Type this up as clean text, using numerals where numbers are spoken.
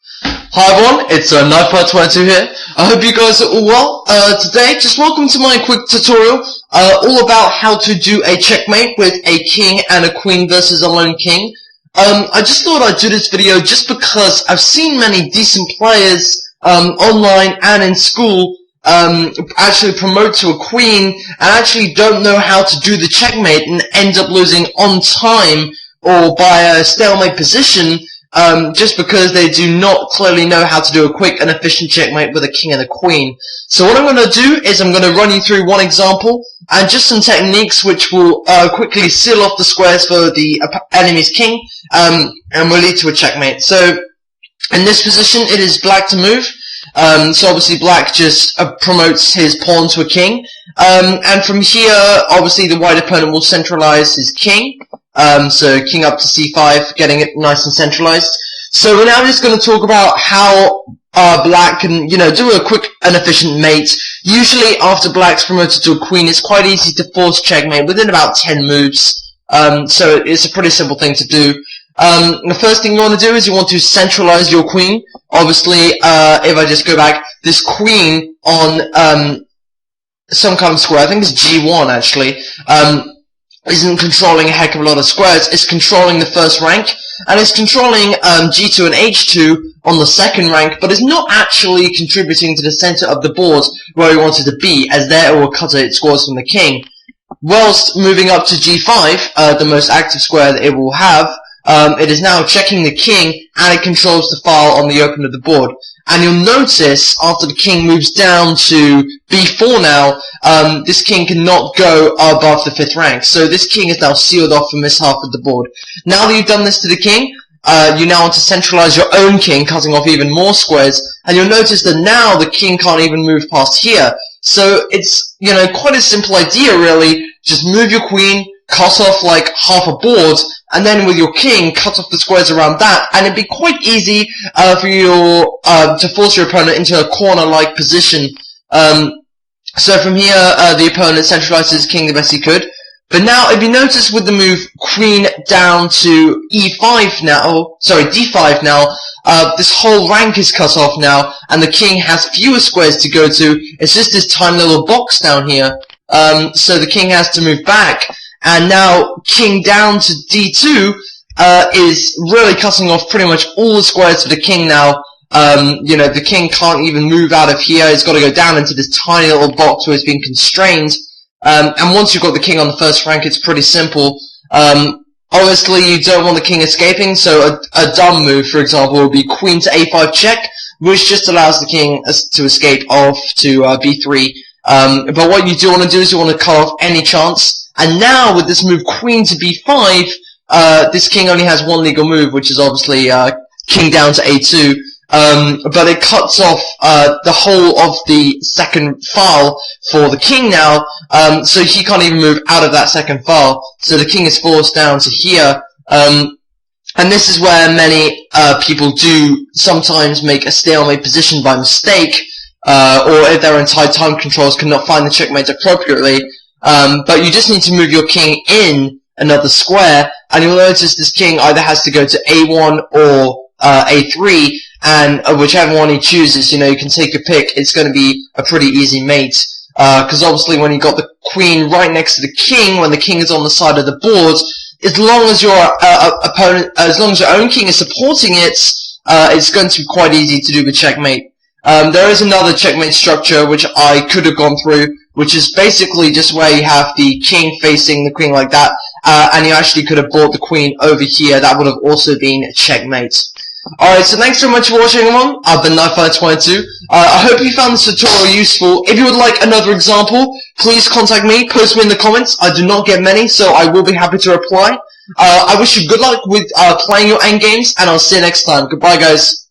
Hi everyone, it's Knife22 here. I hope you guys are all well. Today, just welcome to my quick tutorial, all about how to do a checkmate with a king and a queen versus a lone king. I just thought I'd do this video just because I've seen many decent players, online and in school, actually promote to a queen and actually don't know how to do the checkmate and end up losing on time or by a stalemate position, just because they do not clearly know how to do a quick and efficient checkmate with a king and a queen. So what I'm going to do is I'm going to run you through one example and just some techniques which will quickly seal off the squares for the enemy's king, and will lead to a checkmate. So in this position it is black to move. So obviously black just promotes his pawn to a king, and from here obviously the white opponent will centralize his king. So king up to c5, getting it nice and centralized. So we're now just going to talk about how black can, do a quick and efficient mate. Usually after black's promoted to a queen, it's quite easy to force checkmate within about 10 moves. So it's a pretty simple thing to do. The first thing you want to do is you want to centralize your queen. Obviously, if I just go back, this queen on some kind of square, I think it's g1 actually, isn't controlling a heck of a lot of squares. It's controlling the first rank, and it's controlling g2 and h2 on the second rank, but it's not actually contributing to the center of the board where we want it to be, as there it will cut its scores from the king. Whilst moving up to g5, the most active square that it will have, it is now checking the king, and it controls the file on the open of the board. And you'll notice, after the king moves down to b4 now, this king cannot go above the 5th rank. So this king is now sealed off from this half of the board. Now that you've done this to the king, you now want to centralize your own king, cutting off even more squares. And you'll notice that now the king can't even move past here. So it's, quite a simple idea really. Just move your queen, cut off like half a board, and then with your king, cut off the squares around that, and it'd be quite easy for you to force your opponent into a corner-like position. So from here, the opponent centralizes his king the best he could. But now, if you notice with the move queen down to e5 now, d5 now, this whole rank is cut off now, and the king has fewer squares to go to. It's just this tiny little box down here. So the king has to move back. And now, king down to d2 is really cutting off pretty much all the squares for the king now. The king can't even move out of here. He's got to go down into this tiny little box where he's being constrained. And once you've got the king on the first rank, it's pretty simple. Obviously, you don't want the king escaping, so a dumb move, for example, would be queen to a5 check, which just allows the king to escape off to b3. But what you do want to do is you want to cut off any chance. And now, with this move queen to b5, this king only has one legal move, which is obviously king down to a2. But it cuts off the whole of the second file for the king now, so he can't even move out of that second file. So the king is forced down to here. And this is where many people do sometimes make a stalemate position by mistake, or if they're in tight time controls cannot find the checkmate appropriately. But you just need to move your king in another square, and you'll notice this king either has to go to a1 or a3, and whichever one he chooses, you can take your pick. It's going to be a pretty easy mate, because obviously when you got the queen right next to the king, when the king is on the side of the board, as long as your as long as your own king is supporting it, it's going to be quite easy to do the checkmate. There is another checkmate structure which I could have gone through, which is basically just where you have the king facing the queen like that, and you actually could have brought the queen over here. That would have also been a checkmate. Alright, so thanks very much for watching, everyone. I've been Knife22. I hope you found this tutorial useful. If you would like another example, please contact me, post me in the comments. I do not get many, so I will be happy to reply. I wish you good luck with playing your endgames, and I'll see you next time. Goodbye, guys.